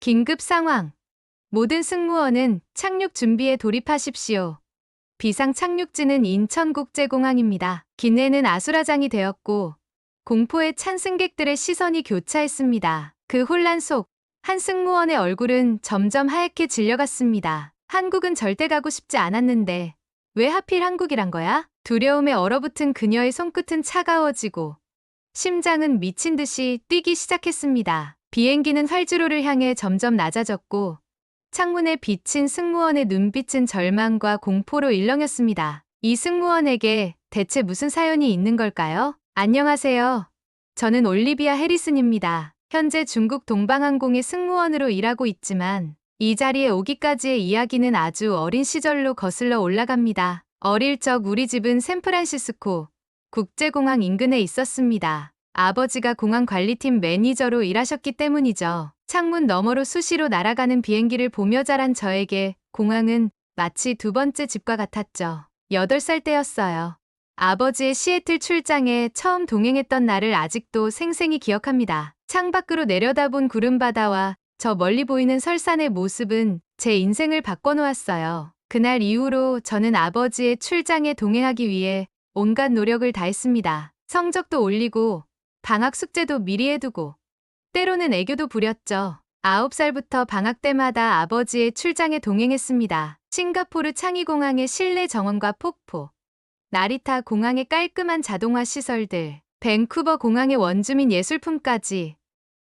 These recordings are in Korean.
긴급 상황. 모든 승무원은 착륙 준비에 돌입하십시오. 비상 착륙지는 인천국제공항입니다. 기내는 아수라장이 되었고 공포에 찬 승객들의 시선이 교차했습니다. 그 혼란 속 한 승무원의 얼굴은 점점 하얗게 질려갔습니다. 한국은 절대 가고 싶지 않았는데 왜 하필 한국이란 거야? 두려움에 얼어붙은 그녀의 손끝은 차가워지고 심장은 미친 듯이 뛰기 시작했습니다. 비행기는 활주로를 향해 점점 낮아졌고 창문에 비친 승무원의 눈빛은 절망과 공포로 일렁였습니다. 이 승무원에게 대체 무슨 사연이 있는 걸까요? 안녕하세요. 저는 올리비아 해리슨입니다. 현재 중국 동방항공의 승무원으로 일하고 있지만 이 자리에 오기까지의 이야기는 아주 어린 시절로 거슬러 올라갑니다. 어릴 적 우리 집은 샌프란시스코 국제공항 인근에 있었습니다. 아버지가 공항 관리팀 매니저로 일하셨기 때문이죠. 창문 너머로 수시로 날아가는 비행기를 보며 자란 저에게 공항은 마치 두 번째 집과 같았죠. 8살 때였어요. 아버지의 시애틀 출장에 처음 동행했던 날을 아직도 생생히 기억합니다. 창밖으로 내려다본 구름바다와 저 멀리 보이는 설산의 모습은 제 인생을 바꿔놓았어요. 그날 이후로 저는 아버지의 출장에 동행하기 위해 온갖 노력을 다했습니다. 성적도 올리고 방학 숙제도 미리 해두고 때로는 애교도 부렸죠. 9살부터 방학 때마다 아버지의 출장에 동행했습니다. 싱가포르 창의공항의 실내 정원과 폭포, 나리타 공항의 깔끔한 자동화 시설들, 밴쿠버 공항의 원주민 예술품까지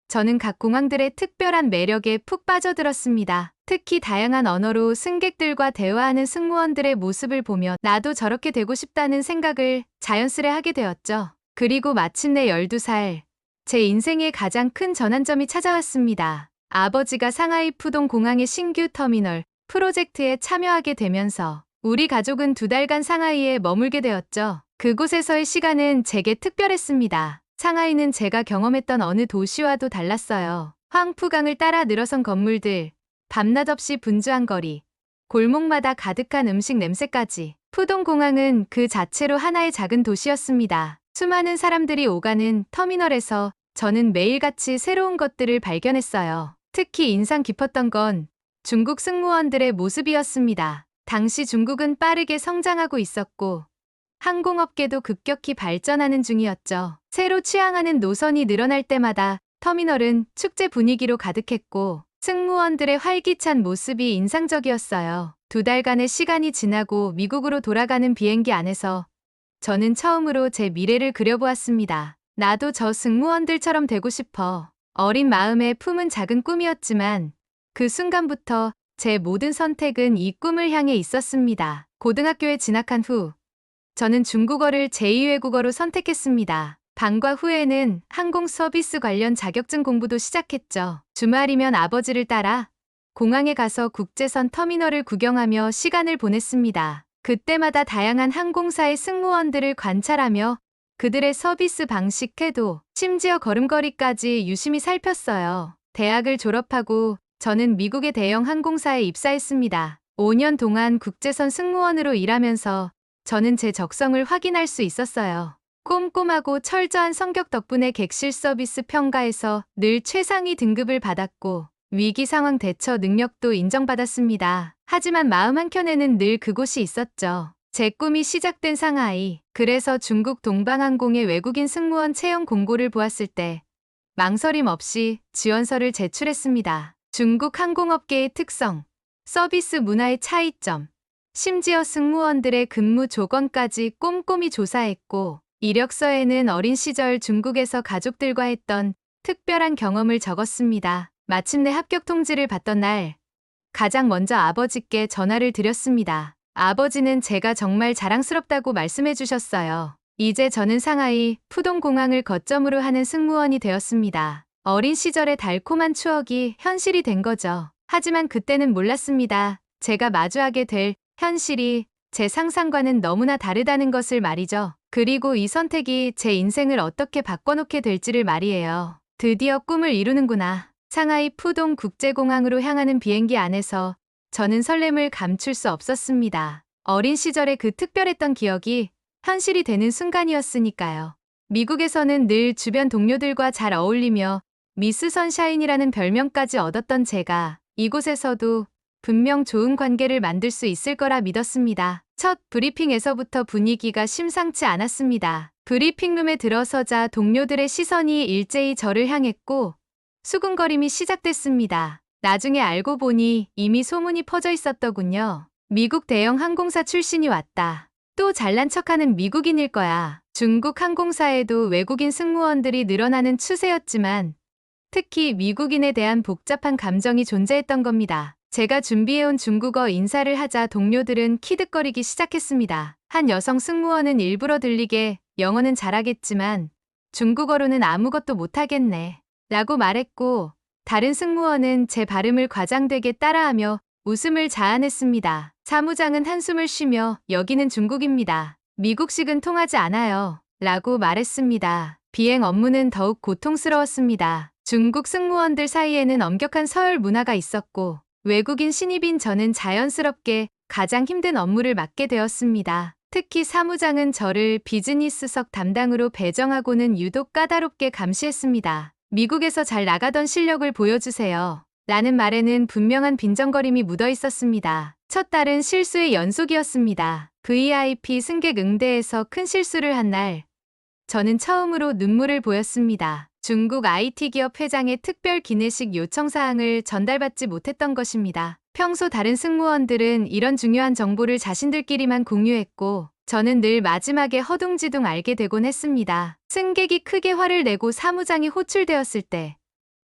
저는 각 공항들의 특별한 매력에 푹 빠져들었습니다. 특히 다양한 언어로 승객들과 대화하는 승무원들의 모습을 보며 나도 저렇게 되고 싶다는 생각을 자연스레 하게 되었죠. 그리고 마침내 12살, 제 인생의 가장 큰 전환점이 찾아왔습니다. 아버지가 상하이 푸동 공항의 신규 터미널 프로젝트에 참여하게 되면서 우리 가족은 2달간 상하이에 머물게 되었죠. 그곳에서의 시간은 제게 특별했습니다. 상하이는 제가 경험했던 어느 도시와도 달랐어요. 황푸강을 따라 늘어선 건물들, 밤낮 없이 분주한 거리, 골목마다 가득한 음식 냄새까지. 푸동 공항은 그 자체로 하나의 작은 도시였습니다. 수많은 사람들이 오가는 터미널에서 저는 매일같이 새로운 것들을 발견했어요. 특히 인상 깊었던 건 중국 승무원들의 모습이었습니다. 당시 중국은 빠르게 성장하고 있었고 항공업계도 급격히 발전하는 중이었죠. 새로 취항하는 노선이 늘어날 때마다 터미널은 축제 분위기로 가득했고 승무원들의 활기찬 모습이 인상적이었어요. 2달간의 시간이 지나고 미국으로 돌아가는 비행기 안에서 저는 처음으로 제 미래를 그려보았습니다. 나도 저 승무원들처럼 되고 싶어. 어린 마음에 품은 작은 꿈이었지만 그 순간부터 제 모든 선택은 이 꿈을 향해 있었습니다. 고등학교에 진학한 후 저는 중국어를 제2외국어로 선택했습니다. 방과 후에는 항공 서비스 관련 자격증 공부도 시작했죠. 주말이면 아버지를 따라 공항에 가서 국제선 터미널을 구경하며 시간을 보냈습니다. 그때마다 다양한 항공사의 승무원들을 관찰하며 그들의 서비스 방식, 태도, 심지어 걸음걸이까지 유심히 살폈어요. 대학을 졸업하고 저는 미국의 대형 항공사에 입사했습니다. 5년 동안 국제선 승무원으로 일하면서 저는 제 적성을 확인할 수 있었어요. 꼼꼼하고 철저한 성격 덕분에 객실 서비스 평가에서 늘 최상위 등급을 받았고 위기 상황 대처 능력도 인정받았습니다. 하지만 마음 한켠에는 늘 그곳이 있었죠. 제 꿈이 시작된 상하이. 그래서 중국 동방항공의 외국인 승무원 채용 공고를 보았을 때 망설임 없이 지원서를 제출했습니다. 중국 항공업계의 특성, 서비스 문화의 차이점, 심지어 승무원들의 근무 조건까지 꼼꼼히 조사했고 이력서에는 어린 시절 중국에서 가족들과 했던 특별한 경험을 적었습니다. 마침내 합격 통지를 받던 날 가장 먼저 아버지께 전화를 드렸습니다. 아버지는 제가 정말 자랑스럽다고 말씀해 주셨어요. 이제 저는 상하이 푸동공항을 거점으로 하는 승무원이 되었습니다. 어린 시절의 달콤한 추억이 현실이 된 거죠. 하지만 그때는 몰랐습니다. 제가 마주하게 될 현실이 제 상상과는 너무나 다르다는 것을 말이죠. 그리고 이 선택이 제 인생을 어떻게 바꿔놓게 될지를 말이에요. 드디어 꿈을 이루는구나. 상하이 푸동 국제공항으로 향하는 비행기 안에서 저는 설렘을 감출 수 없었습니다. 어린 시절의 그 특별했던 기억이 현실이 되는 순간이었으니까요. 미국에서는 늘 주변 동료들과 잘 어울리며 미스 선샤인이라는 별명까지 얻었던 제가 이곳에서도 분명 좋은 관계를 만들 수 있을 거라 믿었습니다. 첫 브리핑에서부터 분위기가 심상치 않았습니다. 브리핑룸에 들어서자 동료들의 시선이 일제히 저를 향했고 수군거림이 시작됐습니다. 나중에 알고 보니 이미 소문이 퍼져 있었더군요. 미국 대형 항공사 출신이 왔다. 또 잘난 척하는 미국인일 거야. 중국 항공사에도 외국인 승무원들이 늘어나는 추세였지만 특히 미국인에 대한 복잡한 감정이 존재했던 겁니다. 제가 준비해온 중국어 인사를 하자 동료들은 키득거리기 시작했습니다. 한 여성 승무원은 일부러 들리게 영어는 잘하겠지만 중국어로는 아무것도 못하겠네 라고 말했고 다른 승무원은 제 발음을 과장되게 따라하며 웃음을 자아냈습니다. 사무장은 한숨을 쉬며 여기는 중국입니다. 미국식은 통하지 않아요 라고 말했습니다. 비행 업무는 더욱 고통스러웠습니다. 중국 승무원들 사이에는 엄격한 서열 문화가 있었고 외국인 신입인 저는 자연스럽게 가장 힘든 업무를 맡게 되었습니다. 특히 사무장은 저를 비즈니스석 담당으로 배정하고는 유독 까다롭게 감시했습니다. 미국에서 잘 나가던 실력을 보여주세요. 라는 말에는 분명한 빈정거림이 묻어 있었습니다. 첫 달은 실수의 연속이었습니다. VIP 승객 응대에서 큰 실수를 한 날, 저는 처음으로 눈물을 보였습니다. 중국 IT 기업 회장의 특별 기내식 요청 사항을 전달받지 못했던 것입니다. 평소 다른 승무원들은 이런 중요한 정보를 자신들끼리만 공유했고 저는 늘 마지막에 허둥지둥 알게 되곤 했습니다. 승객이 크게 화를 내고 사무장이 호출되었을 때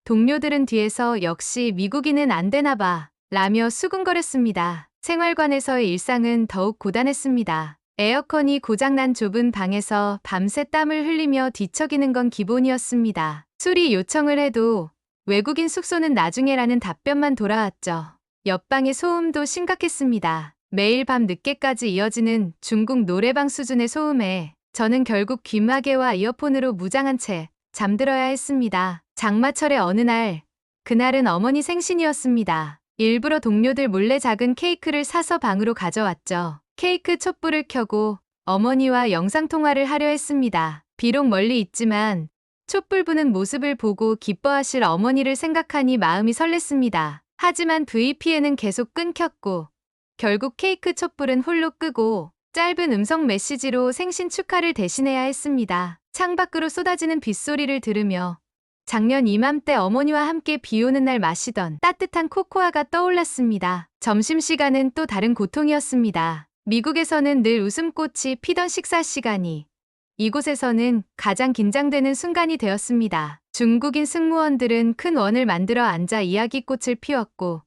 동료들은 뒤에서 역시 미국인은 안 되나 봐 라며 수군거렸습니다. 생활관에서의 일상은 더욱 고단했습니다. 에어컨이 고장난 좁은 방에서 밤새 땀을 흘리며 뒤척이는 건 기본이었습니다. 수리 요청을 해도 외국인 숙소는 나중에라는 답변만 돌아왔죠. 옆방의 소음도 심각했습니다. 매일 밤 늦게까지 이어지는 중국 노래방 수준의 소음에 저는 결국 귀마개와 이어폰으로 무장한 채 잠들어야 했습니다. 장마철의 어느 날, 그날은 어머니 생신이었습니다. 일부러 동료들 몰래 작은 케이크를 사서 방으로 가져왔죠. 케이크 촛불을 켜고 어머니와 영상통화를 하려 했습니다. 비록 멀리 있지만 촛불 부는 모습을 보고 기뻐하실 어머니를 생각하니 마음이 설렜습니다. 하지만 VPN은 계속 끊겼고 결국 케이크 촛불은 홀로 끄고 짧은 음성 메시지로 생신 축하를 대신해야 했습니다. 창밖으로 쏟아지는 빗소리를 들으며 작년 이맘때 어머니와 함께 비 오는 날 마시던 따뜻한 코코아가 떠올랐습니다. 점심시간은 또 다른 고통이었습니다. 미국에서는 늘 웃음꽃이 피던 식사 시간이 이곳에서는 가장 긴장되는 순간이 되었습니다. 중국인 승무원들은 큰 원을 만들어 앉아 이야기꽃을 피웠고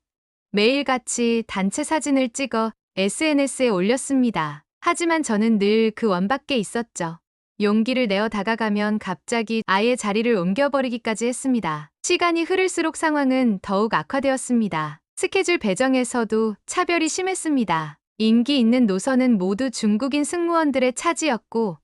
매일같이 단체 사진을 찍어 SNS에 올렸습니다. 하지만 저는 늘 그 원 밖에 있었죠. 용기를 내어 다가가면 갑자기 아예 자리를 옮겨버리기까지 했습니다. 시간이 흐를수록 상황은 더욱 악화되었습니다. 스케줄 배정에서도 차별이 심했습니다. 인기 있는 노선은 모두 중국인 승무원들의 차지였고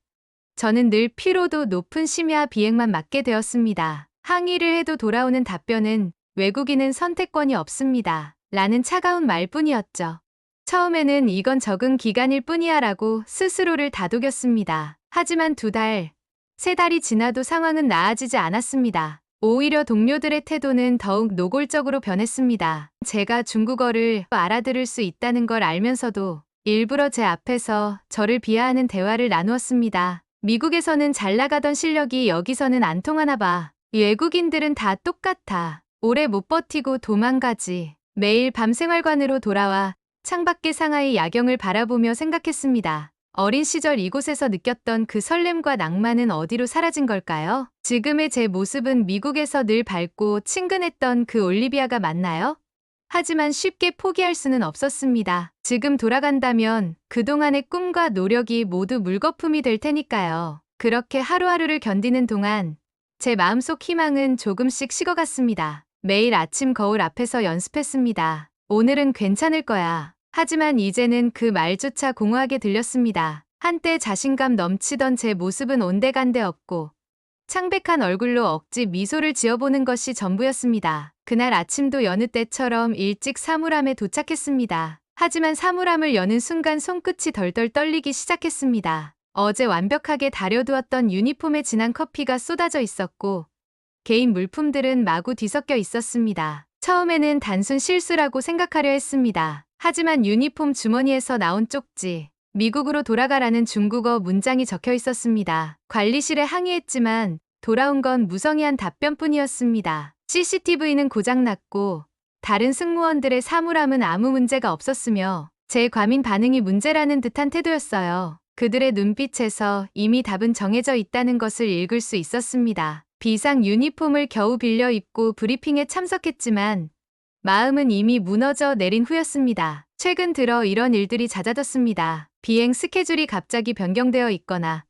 저는 늘 피로도 높은 심야 비행만 맡게 되었습니다. 항의를 해도 돌아오는 답변은 외국인은 선택권이 없습니다. 라는 차가운 말뿐이었죠. 처음에는 이건 적응 기간일 뿐이야 라고 스스로를 다독였습니다. 하지만 2달, 3달이 지나도 상황은 나아지지 않았습니다. 오히려 동료들의 태도는 더욱 노골적으로 변했습니다. 제가 중국어를 알아들을 수 있다는 걸 알면서도 일부러 제 앞에서 저를 비하하는 대화를 나누었습니다. 미국에서는 잘 나가던 실력이 여기서는 안 통하나 봐. 외국인들은 다 똑같아. 오래 못 버티고 도망가지. 매일 밤 생활관으로 돌아와 창밖의 상하이 야경을 바라보며 생각했습니다. 어린 시절 이곳에서 느꼈던 그 설렘과 낭만은 어디로 사라진 걸까요? 지금의 제 모습은 미국에서 늘 밝고 친근했던 그 올리비아가 맞나요? 하지만 쉽게 포기할 수는 없었습니다. 지금 돌아간다면 그동안의 꿈과 노력이 모두 물거품이 될 테니까요. 그렇게 하루하루를 견디는 동안 제 마음속 희망은 조금씩 식어갔습니다. 매일 아침 거울 앞에서 연습했습니다. 오늘은 괜찮을 거야. 하지만 이제는 그 말조차 공허하게 들렸습니다. 한때 자신감 넘치던 제 모습은 온데간데 없고 창백한 얼굴로 억지 미소를 지어보는 것이 전부였습니다. 그날 아침도 여느 때처럼 일찍 사물함에 도착했습니다. 하지만 사물함을 여는 순간 손끝이 덜덜 떨리기 시작했습니다. 어제 완벽하게 다려두었던 유니폼에 진한 커피가 쏟아져 있었고 개인 물품들은 마구 뒤섞여 있었습니다. 처음에는 단순 실수라고 생각하려 했습니다. 하지만 유니폼 주머니에서 나온 쪽지, 미국으로 돌아가라는 중국어 문장이 적혀 있었습니다. 관리실에 항의했지만 돌아온 건 무성의한 답변뿐이었습니다. CCTV는 고장났고 다른 승무원들의 사물함은 아무 문제가 없었으며 제 과민 반응이 문제라는 듯한 태도였어요. 그들의 눈빛에서 이미 답은 정해져 있다는 것을 읽을 수 있었습니다. 비상 유니폼을 겨우 빌려 입고 브리핑에 참석했지만 마음은 이미 무너져 내린 후였습니다. 최근 들어 이런 일들이 잦아졌습니다. 비행 스케줄이 갑자기 변경되어 있거나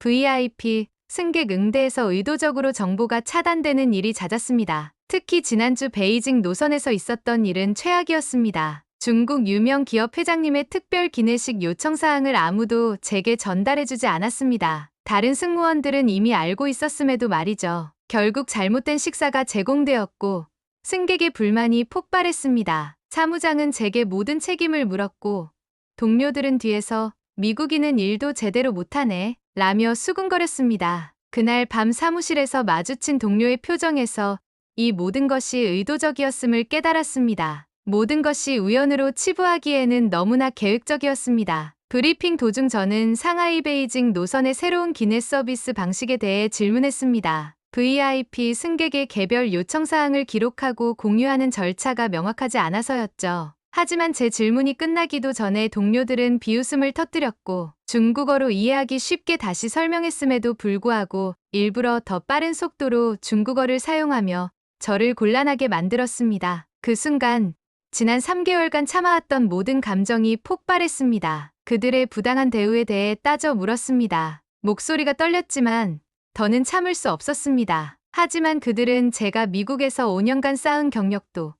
VIP, 승객 응대에서 의도적으로 정보가 차단되는 일이 잦았습니다. 특히 지난주 베이징 노선에서 있었던 일은 최악이었습니다. 중국 유명 기업 회장님의 특별 기내식 요청사항을 아무도 제게 전달해주지 않았습니다. 다른 승무원들은 이미 알고 있었음에도 말이죠. 결국 잘못된 식사가 제공되었고 승객의 불만이 폭발했습니다. 사무장은 제게 모든 책임을 물었고 동료들은 뒤에서 미국인은 일도 제대로 못하네 라며 수군거렸습니다. 그날 밤 사무실에서 마주친 동료의 표정에서 이 모든 것이 의도적이었음을 깨달았습니다. 모든 것이 우연으로 치부하기에는 너무나 계획적이었습니다. 브리핑 도중 저는 상하이 베이징 노선의 새로운 기내 서비스 방식에 대해 질문했습니다. VIP 승객의 개별 요청사항을 기록하고 공유하는 절차가 명확하지 않아서였죠. 하지만 제 질문이 끝나기도 전에 동료들은 비웃음을 터뜨렸고 중국어로 이해하기 쉽게 다시 설명했음에도 불구하고 일부러 더 빠른 속도로 중국어를 사용하며 저를 곤란하게 만들었습니다. 그 순간 지난 3개월간 참아왔던 모든 감정이 폭발했습니다. 그들의 부당한 대우에 대해 따져 물었습니다. 목소리가 떨렸지만 더는 참을 수 없었습니다. 하지만 그들은 제가 미국에서 5년간 쌓은 경력도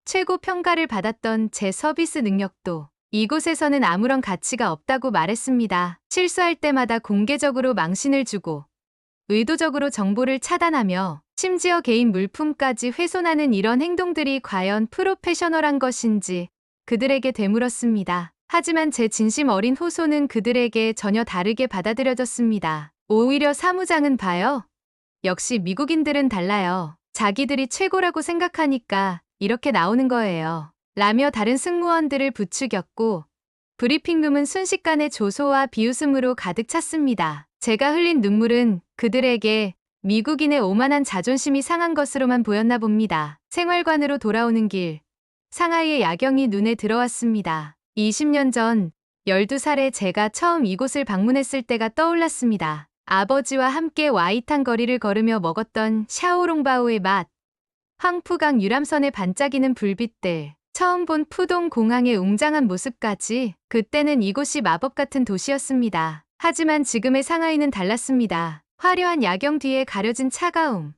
최고 평가를 받았던 제 서비스 능력도 이곳에서는 아무런 가치가 없다고 말했습니다. 실수할 때마다 공개적으로 망신을 주고 의도적으로 정보를 차단하며 심지어 개인 물품까지 훼손하는 이런 행동들이 과연 프로페셔널한 것인지 그들에게 되물었습니다. 하지만 제 진심 어린 호소는 그들에게 전혀 다르게 받아들여졌습니다. 오히려 사무장은 봐요. 역시 미국인들은 달라요. 자기들이 최고라고 생각하니까 이렇게 나오는 거예요. 라며 다른 승무원들을 부추겼고 브리핑룸은 순식간에 조소와 비웃음으로 가득 찼습니다. 제가 흘린 눈물은 그들에게 미국인의 오만한 자존심이 상한 것으로만 보였나 봅니다. 생활관으로 돌아오는 길, 상하이의 야경이 눈에 들어왔습니다. 20년 전 12살에 제가 처음 이곳을 방문했을 때가 떠올랐습니다. 아버지와 함께 와이탄 거리를 걸으며 먹었던 샤오롱바오의 맛, 황푸강 유람선에 반짝이는 불빛들, 처음 본 푸동 공항의 웅장한 모습까지 그때는 이곳이 마법 같은 도시였습니다. 하지만 지금의 상하이는 달랐습니다. 화려한 야경 뒤에 가려진 차가움,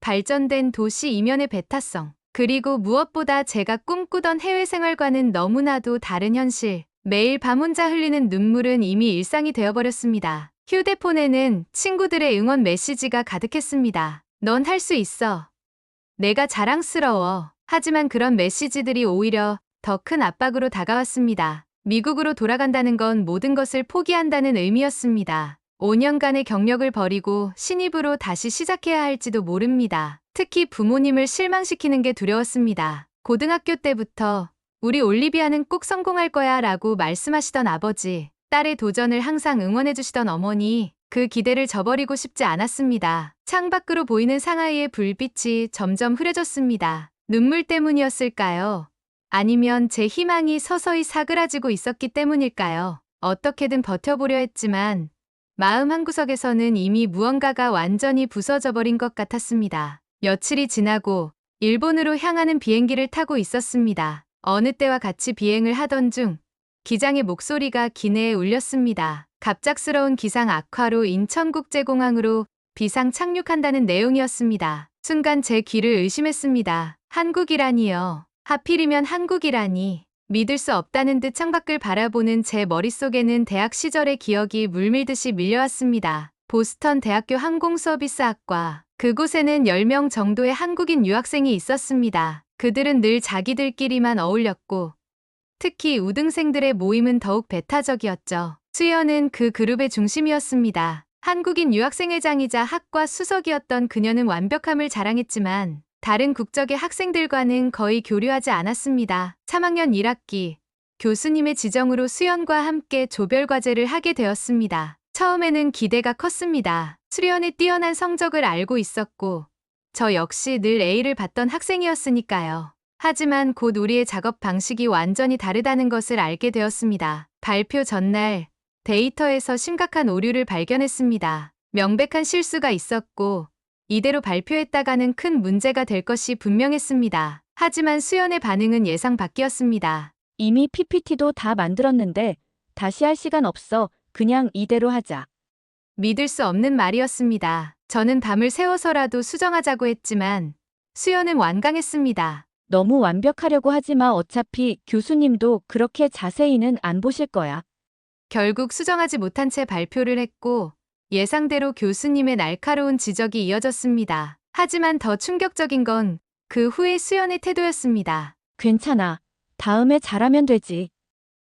발전된 도시 이면의 배타성, 그리고 무엇보다 제가 꿈꾸던 해외 생활과는 너무나도 다른 현실. 매일 밤 혼자 흘리는 눈물은 이미 일상이 되어버렸습니다. 휴대폰에는 친구들의 응원 메시지가 가득했습니다. 넌 할 수 있어. 내가 자랑스러워. 하지만 그런 메시지들이 오히려 더 큰 압박으로 다가왔습니다. 미국으로 돌아간다는 건 모든 것을 포기한다는 의미였습니다. 5년간의 경력을 버리고 신입으로 다시 시작해야 할지도 모릅니다. 특히 부모님을 실망시키는 게 두려웠습니다. 고등학교 때부터 우리 올리비아는 꼭 성공할 거야 라고 말씀하시던 아버지, 딸의 도전을 항상 응원해주시던 어머니, 그 기대를 저버리고 싶지 않았습니다. 창밖으로 보이는 상하이의 불빛이 점점 흐려졌습니다. 눈물 때문이었을까요? 아니면 제 희망이 서서히 사그라지고 있었기 때문일까요? 어떻게든 버텨보려 했지만 마음 한구석에서는 이미 무언가가 완전히 부서져 버린 것 같았습니다. 며칠이 지나고 일본으로 향하는 비행기를 타고 있었습니다. 어느 때와 같이 비행을 하던 중 기장의 목소리가 기내에 울렸습니다. 갑작스러운 기상 악화로 인천국제공항으로 비상 착륙한다는 내용이었습니다. 순간 제 귀를 의심했습니다. 한국이라니요. 하필이면 한국이라니. 믿을 수 없다는 듯 창밖을 바라보는 제 머릿속에는 대학 시절의 기억이 물밀듯이 밀려왔습니다. 보스턴 대학교 항공서비스학과. 그곳에는 10명 정도의 한국인 유학생이 있었습니다. 그들은 늘 자기들끼리만 어울렸고 특히 우등생들의 모임은 더욱 배타적이었죠. 수연은 그 그룹의 중심이었습니다. 한국인 유학생회장이자 학과 수석이었던 그녀는 완벽함을 자랑했지만 다른 국적의 학생들과는 거의 교류하지 않았습니다. 3학년 1학기 교수님의 지정으로 수연과 함께 조별과제를 하게 되었습니다. 처음에는 기대가 컸습니다. 수련의 뛰어난 성적을 알고 있었고 저 역시 늘 A를 받던 학생이었으니까요. 하지만 곧 우리의 작업 방식이 완전히 다르다는 것을 알게 되었습니다. 발표 전날 데이터에서 심각한 오류를 발견했습니다. 명백한 실수가 있었고 이대로 발표했다가는 큰 문제가 될 것이 분명했습니다. 하지만 수연의 반응은 예상 밖이었습니다. 이미 PPT도 다 만들었는데 다시 할 시간 없어. 그냥 이대로 하자. 믿을 수 없는 말이었습니다. 저는 밤을 새워서라도 수정하자고 했지만 수연은 완강했습니다. 너무 완벽하려고 하지 마. 어차피 교수님도 그렇게 자세히는 안 보실 거야. 결국 수정하지 못한 채 발표를 했고 예상대로 교수님의 날카로운 지적이 이어졌습니다. 하지만 더 충격적인 건 그 후의 수연의 태도였습니다. 괜찮아. 다음에 잘하면 되지.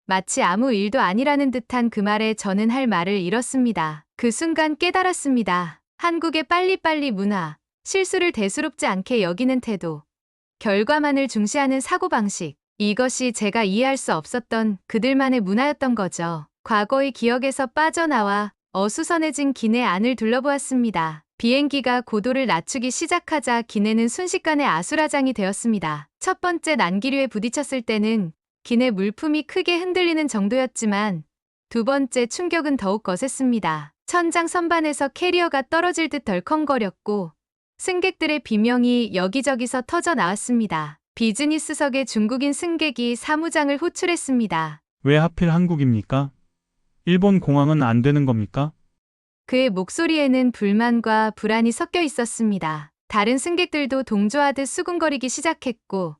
마치 아무 일도 아니라는 듯한 그 말에 저는 할 말을 잃었습니다. 그 순간 깨달았습니다. 한국의 빨리빨리 문화, 실수를 대수롭지 않게 여기는 태도, 결과만을 중시하는 사고방식, 이것이 제가 이해할 수 없었던 그들만의 문화였던 거죠. 과거의 기억에서 빠져나와 어수선해진 기내 안을 둘러보았습니다. 비행기가 고도를 낮추기 시작하자 기내는 순식간에 아수라장이 되었습니다. 첫 번째 난기류에 부딪혔을 때는 기내 물품이 크게 흔들리는 정도였지만 두 번째 충격은 더욱 거셌습니다. 천장 선반에서 캐리어가 떨어질 듯 덜컹거렸고 승객들의 비명이 여기저기서 터져 나왔습니다. 비즈니스석의 중국인 승객이 사무장을 호출했습니다. 왜 하필 한국입니까? 일본 공항은 안 되는 겁니까? 그의 목소리에는 불만과 불안이 섞여 있었습니다. 다른 승객들도 동조하듯 수군거리기 시작했고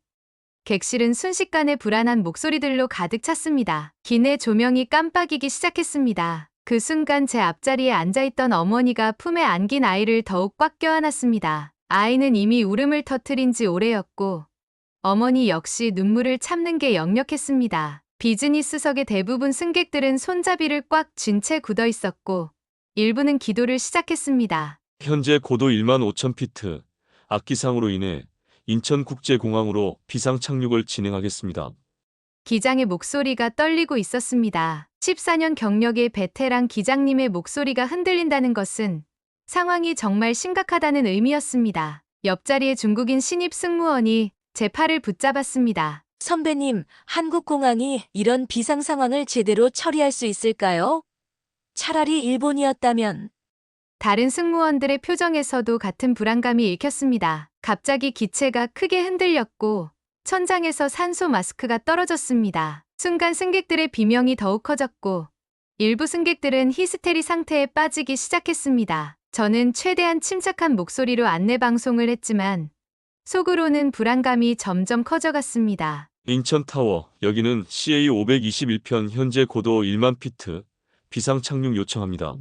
객실은 순식간에 불안한 목소리들로 가득 찼습니다. 기내 조명이 깜빡이기 시작했습니다. 그 순간 제 앞자리에 앉아있던 어머니가 품에 안긴 아이를 더욱 꽉 껴안았습니다. 아이는 이미 울음을 터뜨린 지 오래였고 어머니 역시 눈물을 참는 게 역력했습니다. 비즈니스석의 대부분 승객들은 손잡이를 꽉 쥔 채 굳어 있었고 일부는 기도를 시작했습니다. 현재 고도 15,000피트, 악기상으로 인해 인천국제공항으로 비상 착륙을 진행하겠습니다. 기장의 목소리가 떨리고 있었습니다. 14년 경력의 베테랑 기장님의 목소리가 흔들린다는 것은 상황이 정말 심각하다는 의미였습니다. 옆자리의 중국인 신입 승무원이 제 팔을 붙잡았습니다. 선배님, 한국공항이 이런 비상 상황을 제대로 처리할 수 있을까요? 차라리 일본이었다면. 다른 승무원들의 표정에서도 같은 불안감이 읽혔습니다. 갑자기 기체가 크게 흔들렸고 천장에서 산소 마스크가 떨어졌습니다. 순간 승객들의 비명이 더욱 커졌고 일부 승객들은 히스테리 상태에 빠지기 시작했습니다. 저는 최대한 침착한 목소리로 안내 방송을 했지만 속으로는 불안감이 점점 커져갔습니다. 인천타워, 여기는 CA521편 현재 고도 1만 피트, 비상 착륙 요청합니다.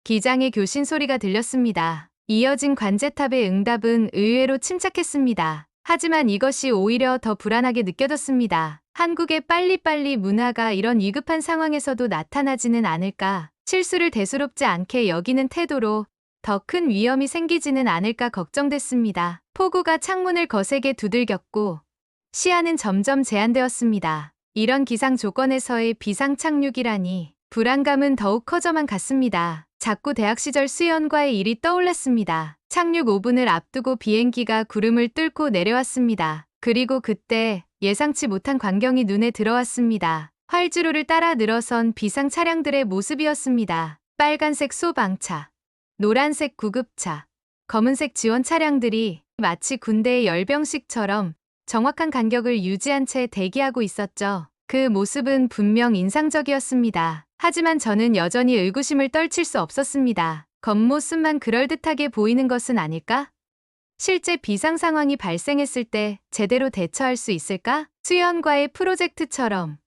기장의 교신 소리가 들렸습니다. 이어진 관제탑의 응답은 의외로 침착했습니다. 하지만 이것이 오히려 더 불안하게 느껴졌습니다. 한국의 빨리빨리 문화가 이런 위급한 상황에서도 나타나지는 않을까, 실수를 대수롭지 않게 여기는 태도로 더 큰 위험이 생기지는 않을까 걱정됐습니다. 폭우가 창문을 거세게 두들겼고 시야는 점점 제한되었습니다. 이런 기상 조건에서의 비상 착륙이라니 불안감은 더욱 커져만 갔습니다. 자꾸 대학 시절 수연과의 일이 떠올랐습니다. 착륙 5분을 앞두고 비행기가 구름을 뚫고 내려왔습니다. 그리고 그때 예상치 못한 광경이 눈에 들어왔습니다. 활주로를 따라 늘어선 비상 차량들의 모습이었습니다. 빨간색 소방차, 노란색 구급차, 검은색 지원 차량들이 마치 군대의 열병식처럼 정확한 간격을 유지한 채 대기하고 있었죠. 그 모습은 분명 인상적이었습니다. 하지만 저는 여전히 의구심을 떨칠 수 없었습니다. 겉모습만 그럴듯하게 보이는 것은 아닐까? 실제 비상 상황이 발생했을 때 제대로 대처할 수 있을까? 수연과의 프로젝트처럼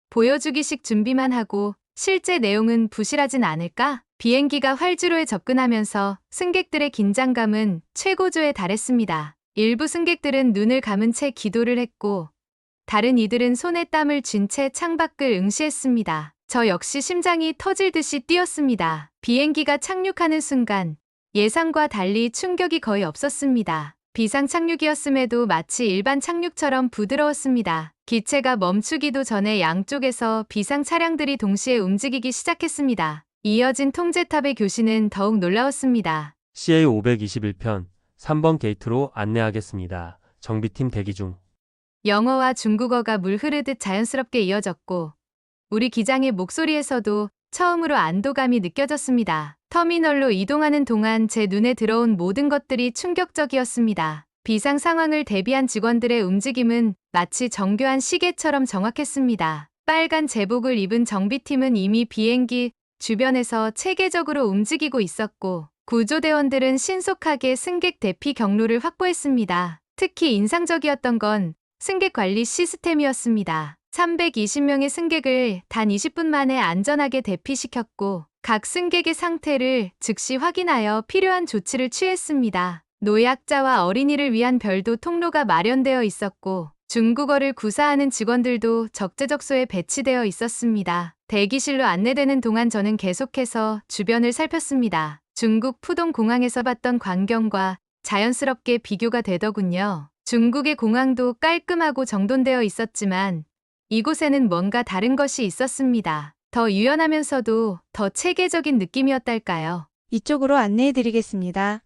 보여주기식 준비만 하고 실제 내용은 부실하진 않을까? 비행기가 활주로에 접근하면서 승객들의 긴장감은 최고조에 달했습니다. 일부 승객들은 눈을 감은 채 기도를 했고 다른 이들은 손에 땀을 쥔 채 창밖을 응시했습니다. 저 역시 심장이 터질 듯이 뛰었습니다. 비행기가 착륙하는 순간 예상과 달리 충격이 거의 없었습니다. 비상 착륙이었음에도 마치 일반 착륙처럼 부드러웠습니다. 기체가 멈추기도 전에 양쪽에서 비상 차량들이 동시에 움직이기 시작했습니다. 이어진 통제탑의 교신은 더욱 놀라웠습니다. CA 521편 3번 게이트로 안내하겠습니다. 정비팀 대기 중. 영어와 중국어가 물 흐르듯 자연스럽게 이어졌고 우리 기장의 목소리에서도 처음으로 안도감이 느껴졌습니다. 터미널로 이동하는 동안 제 눈에 들어온 모든 것들이 충격적이었습니다. 비상 상황을 대비한 직원들의 움직임은 마치 정교한 시계처럼 정확했습니다. 빨간 제복을 입은 정비팀은 이미 비행기 주변에서 체계적으로 움직이고 있었고 구조대원들은 신속하게 승객 대피 경로를 확보했습니다. 특히 인상적이었던 건 승객 관리 시스템이었습니다. 320명의 승객을 단 20분 만에 안전하게 대피시켰고 각 승객의 상태를 즉시 확인하여 필요한 조치를 취했습니다. 노약자와 어린이를 위한 별도 통로가 마련되어 있었고 중국어를 구사하는 직원들도 적재적소에 배치되어 있었습니다. 대기실로 안내되는 동안 저는 계속해서 주변을 살폈습니다. 중국 푸동 공항에서 봤던 광경과 자연스럽게 비교가 되더군요. 중국의 공항도 깔끔하고 정돈되어 있었지만 이곳에는 뭔가 다른 것이 있었습니다. 더 유연하면서도 더 체계적인 느낌이었달까요? 이쪽으로 안내해드리겠습니다.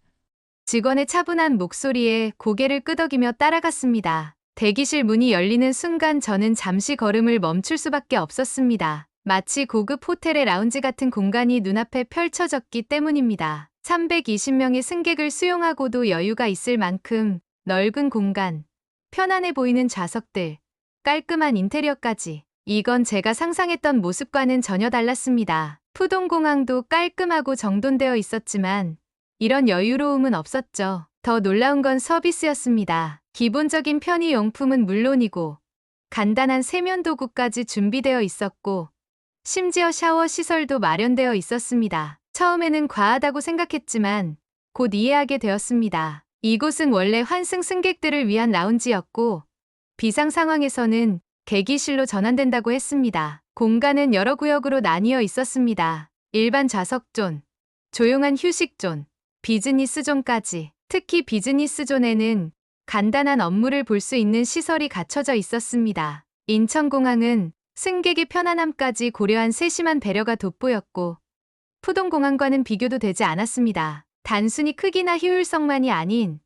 직원의 차분한 목소리에 고개를 끄덕이며 따라갔습니다. 대기실 문이 열리는 순간 저는 잠시 걸음을 멈출 수밖에 없었습니다. 마치 고급 호텔의 라운지 같은 공간이 눈앞에 펼쳐졌기 때문입니다. 320명의 승객을 수용하고도 여유가 있을 만큼 넓은 공간, 편안해 보이는 좌석들, 깔끔한 인테리어까지. 이건 제가 상상했던 모습과는 전혀 달랐습니다. 푸동공항도 깔끔하고 정돈되어 있었지만 이런 여유로움은 없었죠. 더 놀라운 건 서비스였습니다. 기본적인 편의용품은 물론이고 간단한 세면 도구까지 준비되어 있었고 심지어 샤워 시설도 마련되어 있었습니다. 처음에는 과하다고 생각했지만 곧 이해하게 되었습니다. 이곳은 원래 환승 승객들을 위한 라운지였고 비상 상황에서는 대기실로 전환된다고 했습니다. 공간은 여러 구역으로 나뉘어 있었습니다. 일반 좌석존, 조용한 휴식존, 비즈니스존까지. 특히 비즈니스존에는 간단한 업무를 볼 수 있는 시설이 갖춰져 있었습니다. 인천공항은 승객의 편안함까지 고려한 세심한 배려가 돋보였고 푸동공항과는 비교도 되지 않았습니다. 단순히 크기나 효율성만이 아닌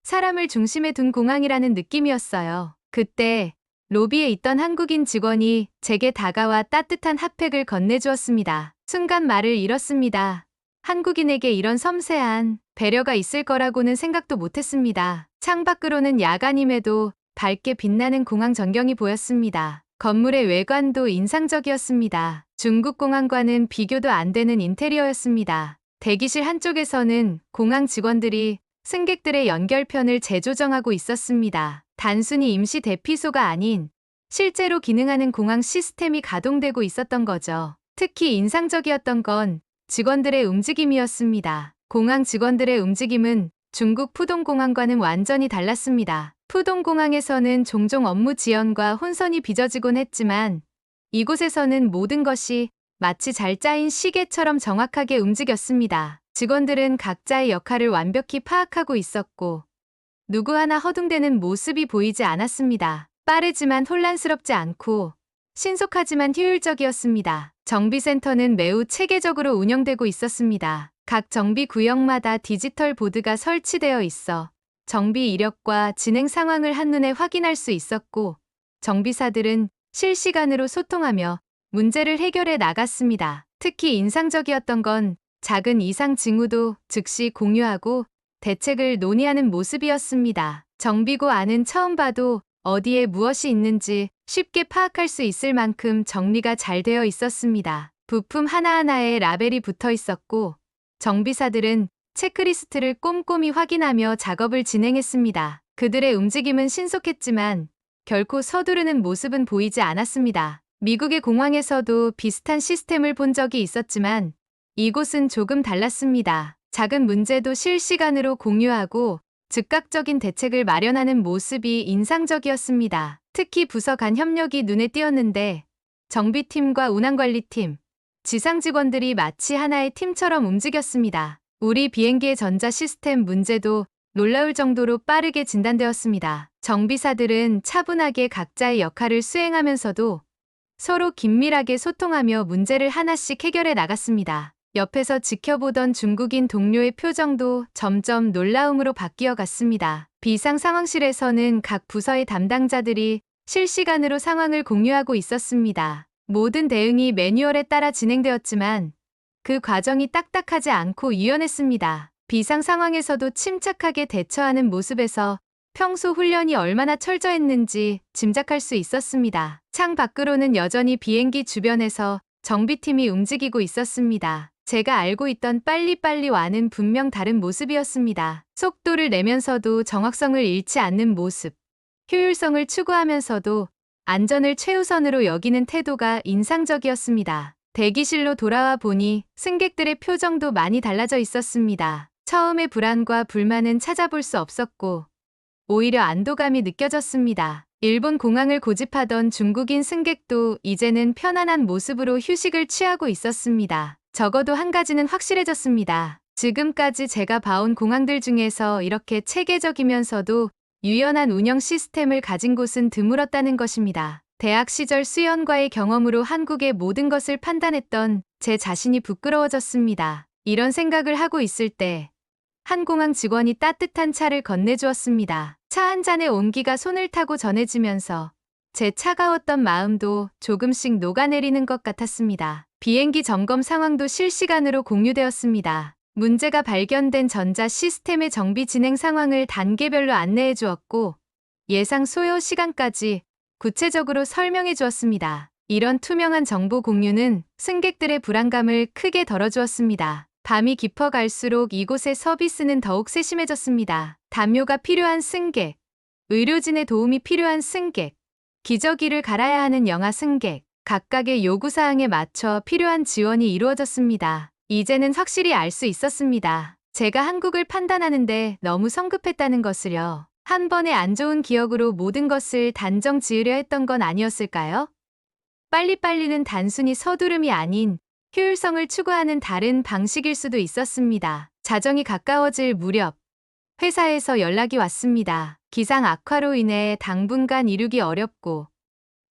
사람을 중심에 둔 공항이라는 느낌이었어요. 그때 로비에 있던 한국인 직원이 제게 다가와 따뜻한 핫팩을 건네주었습니다. 순간 말을 잃었습니다. 한국인에게 이런 섬세한 배려가 있을 거라고는 생각도 못했습니다. 창밖으로는 야간임에도 밝게 빛나는 공항 전경이 보였습니다. 건물의 외관도 인상적이었습니다. 중국 공항과는 비교도 안 되는 인테리어였습니다. 대기실 한쪽에서는 공항 직원들이 승객들의 연결편을 재조정하고 있었습니다. 단순히 임시 대피소가 아닌 실제로 기능하는 공항 시스템이 가동되고 있었던 거죠. 특히 인상적이었던 건 직원들의 움직임이었습니다. 공항 직원들의 움직임은 중국 푸동공항과는 완전히 달랐습니다. 푸동공항에서는 종종 업무 지연과 혼선이 빚어지곤 했지만 이곳에서는 모든 것이 마치 잘 짜인 시계처럼 정확하게 움직였습니다. 직원들은 각자의 역할을 완벽히 파악하고 있었고 누구 하나 허둥대는 모습이 보이지 않았습니다. 빠르지만 혼란스럽지 않고 신속하지만 효율적이었습니다. 정비센터는 매우 체계적으로 운영되고 있었습니다. 각 정비 구역마다 디지털 보드가 설치되어 있어 정비 이력과 진행 상황을 한눈에 확인할 수 있었고 정비사들은 실시간으로 소통하며 문제를 해결해 나갔습니다. 특히 인상적이었던 건 작은 이상 징후도 즉시 공유하고 대책을 논의하는 모습이었습니다. 정비고 안은 처음 봐도 어디에 무엇이 있는지 쉽게 파악할 수 있을 만큼 정리가 잘 되어 있었습니다. 부품 하나하나에 라벨이 붙어 있었고 정비사들은 체크리스트를 꼼꼼히 확인하며 작업을 진행했습니다. 그들의 움직임은 신속했지만 결코 서두르는 모습은 보이지 않았습니다. 미국의 공항에서도 비슷한 시스템을 본 적이 있었지만 이곳은 조금 달랐습니다. 작은 문제도 실시간으로 공유하고 즉각적인 대책을 마련하는 모습이 인상적이었습니다. 특히 부서 간 협력이 눈에 띄었는데 정비팀과 운항관리팀, 지상 직원들이 마치 하나의 팀처럼 움직였습니다. 우리 비행기의 전자 시스템 문제도 놀라울 정도로 빠르게 진단되었습니다. 정비사들은 차분하게 각자의 역할을 수행하면서도 서로 긴밀하게 소통하며 문제를 하나씩 해결해 나갔습니다. 옆에서 지켜보던 중국인 동료의 표정도 점점 놀라움으로 바뀌어 갔습니다. 비상 상황실에서는 각 부서의 담당자들이 실시간으로 상황을 공유하고 있었습니다. 모든 대응이 매뉴얼에 따라 진행되었지만 그 과정이 딱딱하지 않고 유연했습니다. 비상 상황에서도 침착하게 대처하는 모습에서 평소 훈련이 얼마나 철저했는지 짐작할 수 있었습니다. 창 밖으로는 여전히 비행기 주변에서 정비팀이 움직이고 있었습니다. 제가 알고 있던 빨리빨리 와는 분명 다른 모습이었습니다. 속도를 내면서도 정확성을 잃지 않는 모습, 효율성을 추구하면서도 안전을 최우선으로 여기는 태도가 인상적이었습니다. 대기실로 돌아와 보니 승객들의 표정도 많이 달라져 있었습니다. 처음의 불안과 불만은 찾아볼 수 없었고 오히려 안도감이 느껴졌습니다. 일본 공항을 고집하던 중국인 승객도 이제는 편안한 모습으로 휴식을 취하고 있었습니다. 적어도 한 가지는 확실해졌습니다. 지금까지 제가 봐온 공항들 중에서 이렇게 체계적이면서도 유연한 운영 시스템을 가진 곳은 드물었다는 것입니다. 대학 시절 수연과의 경험으로 한국의 모든 것을 판단했던 제 자신이 부끄러워졌습니다. 이런 생각을 하고 있을 때 한 공항 직원이 따뜻한 차를 건네주었습니다. 차 한 잔의 온기가 손을 타고 전해지면서 제 차가웠던 마음도 조금씩 녹아내리는 것 같았습니다. 비행기 점검 상황도 실시간으로 공유되었습니다. 문제가 발견된 전자 시스템의 정비 진행 상황을 단계별로 안내해 주었고 예상 소요 시간까지 구체적으로 설명해 주었습니다. 이런 투명한 정보 공유는 승객들의 불안감을 크게 덜어주었습니다. 밤이 깊어갈수록 이곳의 서비스는 더욱 세심해졌습니다. 담요가 필요한 승객, 의료진의 도움이 필요한 승객, 기저귀를 갈아야 하는 영아 승객, 각각의 요구사항에 맞춰 필요한 지원이 이루어졌습니다. 이제는 확실히 알 수 있었습니다. 제가 한국을 판단하는데 너무 성급했다는 것을요. 한 번의 안 좋은 기억으로 모든 것을 단정 지으려 했던 건 아니었을까요? 빨리빨리는 단순히 서두름이 아닌 효율성을 추구하는 다른 방식일 수도 있었습니다. 자정이 가까워질 무렵 회사에서 연락이 왔습니다. 기상 악화로 인해 당분간 이루기 어렵고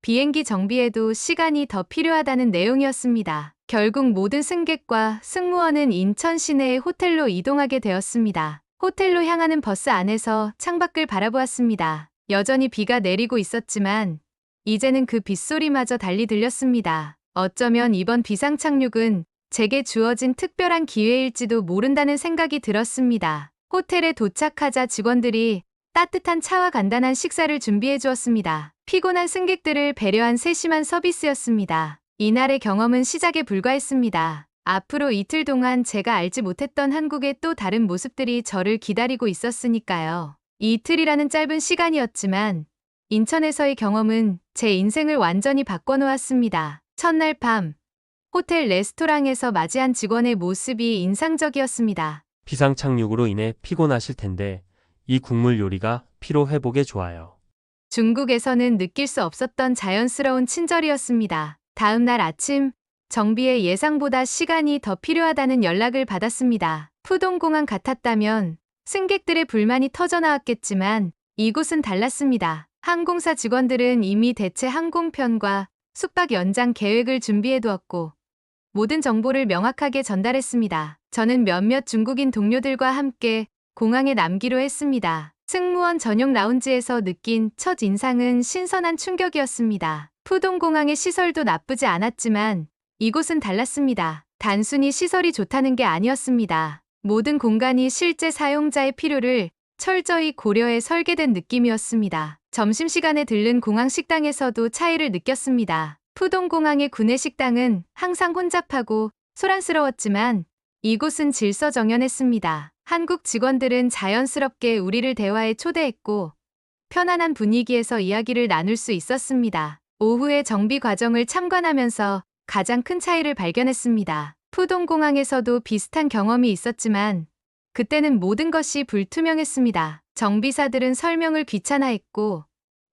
비행기 정비에도 시간이 더 필요하다는 내용이었습니다. 결국 모든 승객과 승무원은 인천 시내의 호텔로 이동하게 되었습니다. 호텔로 향하는 버스 안에서 창밖을 바라보았습니다. 여전히 비가 내리고 있었지만 이제는 그 빗소리마저 달리 들렸습니다. 어쩌면 이번 비상 착륙은 제게 주어진 특별한 기회일지도 모른다는 생각이 들었습니다. 호텔에 도착하자 직원들이 따뜻한 차와 간단한 식사를 준비해 주었습니다. 피곤한 승객들을 배려한 세심한 서비스였습니다. 이날의 경험은 시작에 불과했습니다. 앞으로 이틀 동안 제가 알지 못했던 한국의 또 다른 모습들이 저를 기다리고 있었으니까요. 이틀이라는 짧은 시간이었지만 인천에서의 경험은 제 인생을 완전히 바꿔놓았습니다. 첫날 밤, 호텔 레스토랑에서 맞이한 직원의 모습이 인상적이었습니다. 비상 착륙으로 인해 피곤하실 텐데 이 국물 요리가 피로 회복에 좋아요. 중국에서는 느낄 수 없었던 자연스러운 친절이었습니다. 다음 날 아침, 정비에 예상보다 시간이 더 필요하다는 연락을 받았습니다. 푸동공항 같았다면 승객들의 불만이 터져나왔겠지만 이곳은 달랐습니다. 항공사 직원들은 이미 대체 항공편과 숙박 연장 계획을 준비해두었고 모든 정보를 명확하게 전달했습니다. 저는 몇몇 중국인 동료들과 함께 공항에 남기로 했습니다. 승무원 전용 라운지에서 느낀 첫 인상은 신선한 충격이었습니다. 푸동공항의 시설도 나쁘지 않았지만 이곳은 달랐습니다. 단순히 시설이 좋다는 게 아니었습니다. 모든 공간이 실제 사용자의 필요를 철저히 고려해 설계된 느낌이었습니다. 점심시간에 들른 공항 식당에서도 차이를 느꼈습니다. 푸동공항의 구내 식당은 항상 혼잡하고 소란스러웠지만 이곳은 질서정연했습니다. 한국 직원들은 자연스럽게 우리를 대화에 초대했고 편안한 분위기에서 이야기를 나눌 수 있었습니다. 오후에 정비 과정을 참관하면서 가장 큰 차이를 발견했습니다. 푸동공항에서도 비슷한 경험이 있었지만 그때는 모든 것이 불투명했습니다. 정비사들은 설명을 귀찮아했고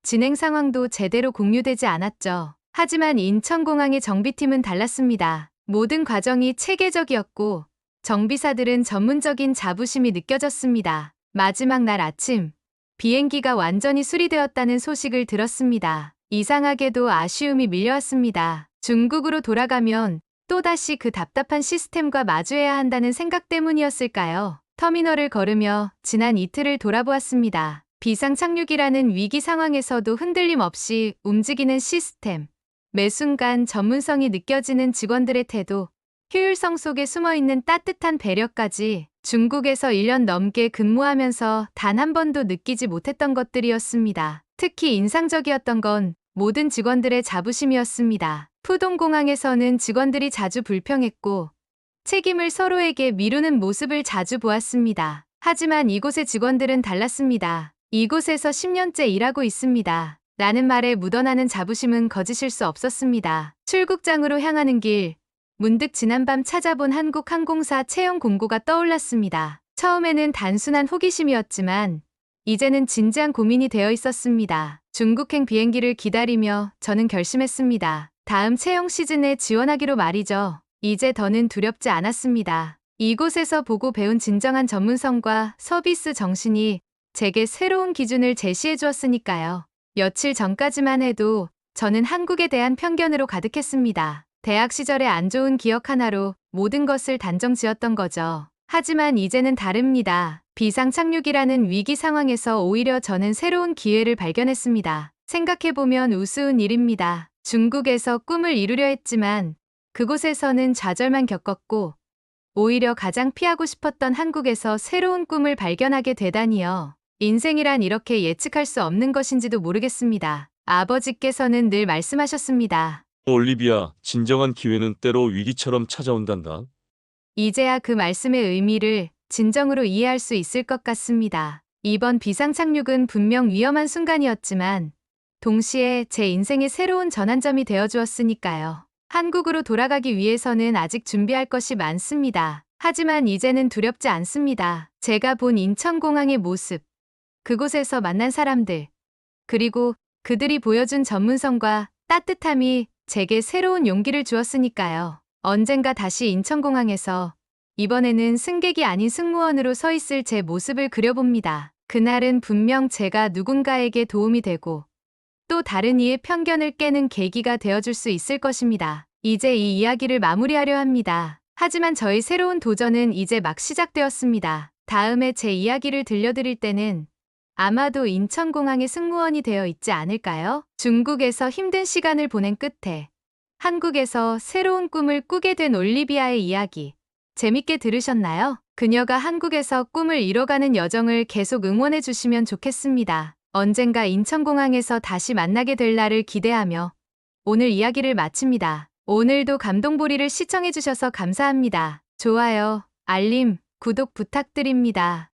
진행 상황도 제대로 공유되지 않았죠. 하지만 인천공항의 정비팀은 달랐습니다. 모든 과정이 체계적이었고 정비사들은 전문적인 자부심이 느껴졌습니다. 마지막 날 아침, 비행기가 완전히 수리되었다는 소식을 들었습니다. 이상하게도 아쉬움이 밀려왔습니다. 중국으로 돌아가면 또다시 그 답답한 시스템과 마주해야 한다는 생각 때문이었을까요? 터미널을 걸으며 지난 이틀을 돌아보았습니다. 비상 착륙이라는 위기 상황에서도 흔들림 없이 움직이는 시스템. 매 순간 전문성이 느껴지는 직원들의 태도, 효율성 속에 숨어있는 따뜻한 배려까지 중국에서 1년 넘게 근무하면서 단 한 번도 느끼지 못했던 것들이었습니다. 특히 인상적이었던 건 모든 직원들의 자부심이었습니다. 푸동공항에서는 직원들이 자주 불평했고 책임을 서로에게 미루는 모습을 자주 보았습니다. 하지만 이곳의 직원들은 달랐습니다. 이곳에서 10년째 일하고 있습니다. 라는 말에 묻어나는 자부심은 거짓일 수 없었습니다. 출국장으로 향하는 길, 문득 지난밤 찾아본 한국항공사 채용 공고가 떠올랐습니다. 처음에는 단순한 호기심이었지만 이제는 진지한 고민이 되어 있었습니다. 중국행 비행기를 기다리며 저는 결심했습니다. 다음 채용 시즌에 지원하기로 말이죠. 이제 더는 두렵지 않았습니다. 이곳에서 보고 배운 진정한 전문성과 서비스 정신이 제게 새로운 기준을 제시해 주었으니까요. 며칠 전까지만 해도 저는 한국에 대한 편견으로 가득했습니다. 대학 시절의 안 좋은 기억 하나로 모든 것을 단정 지었던 거죠. 하지만 이제는 다릅니다. 비상 착륙이라는 위기 상황에서 오히려 저는 새로운 기회를 발견했습니다. 생각해보면 우스운 일입니다. 중국에서 꿈을 이루려 했지만 그곳에서는 좌절만 겪었고 오히려 가장 피하고 싶었던 한국에서 새로운 꿈을 발견하게 되다니요. 인생이란 이렇게 예측할 수 없는 것인지도 모르겠습니다. 아버지께서는 늘 말씀하셨습니다. 올리비아, 진정한 기회는 때로 위기처럼 찾아온단다. 이제야 그 말씀의 의미를 진정으로 이해할 수 있을 것 같습니다. 이번 비상 착륙은 분명 위험한 순간이었지만 동시에 제 인생의 새로운 전환점이 되어 주었으니까요. 한국으로 돌아가기 위해서는 아직 준비할 것이 많습니다. 하지만 이제는 두렵지 않습니다. 제가 본 인천공항의 모습, 그곳에서 만난 사람들, 그리고 그들이 보여준 전문성과 따뜻함이 제게 새로운 용기를 주었으니까요. 언젠가 다시 인천공항에서 이번에는 승객이 아닌 승무원으로 서 있을 제 모습을 그려봅니다. 그날은 분명 제가 누군가에게 도움이 되고 또 다른 이의 편견을 깨는 계기가 되어줄 수 있을 것입니다. 이제 이 이야기를 마무리하려 합니다. 하지만 저의 새로운 도전은 이제 막 시작되었습니다. 다음에 제 이야기를 들려드릴 때는 아마도 인천공항의 승무원이 되어 있지 않을까요? 중국에서 힘든 시간을 보낸 끝에 한국에서 새로운 꿈을 꾸게 된 올리비아의 이야기. 재밌게 들으셨나요? 그녀가 한국에서 꿈을 이뤄가는 여정을 계속 응원해 주시면 좋겠습니다. 언젠가 인천공항에서 다시 만나게 될 날을 기대하며 오늘 이야기를 마칩니다. 오늘도 감동보리를 시청해 주셔서 감사합니다. 좋아요, 알림, 구독 부탁드립니다.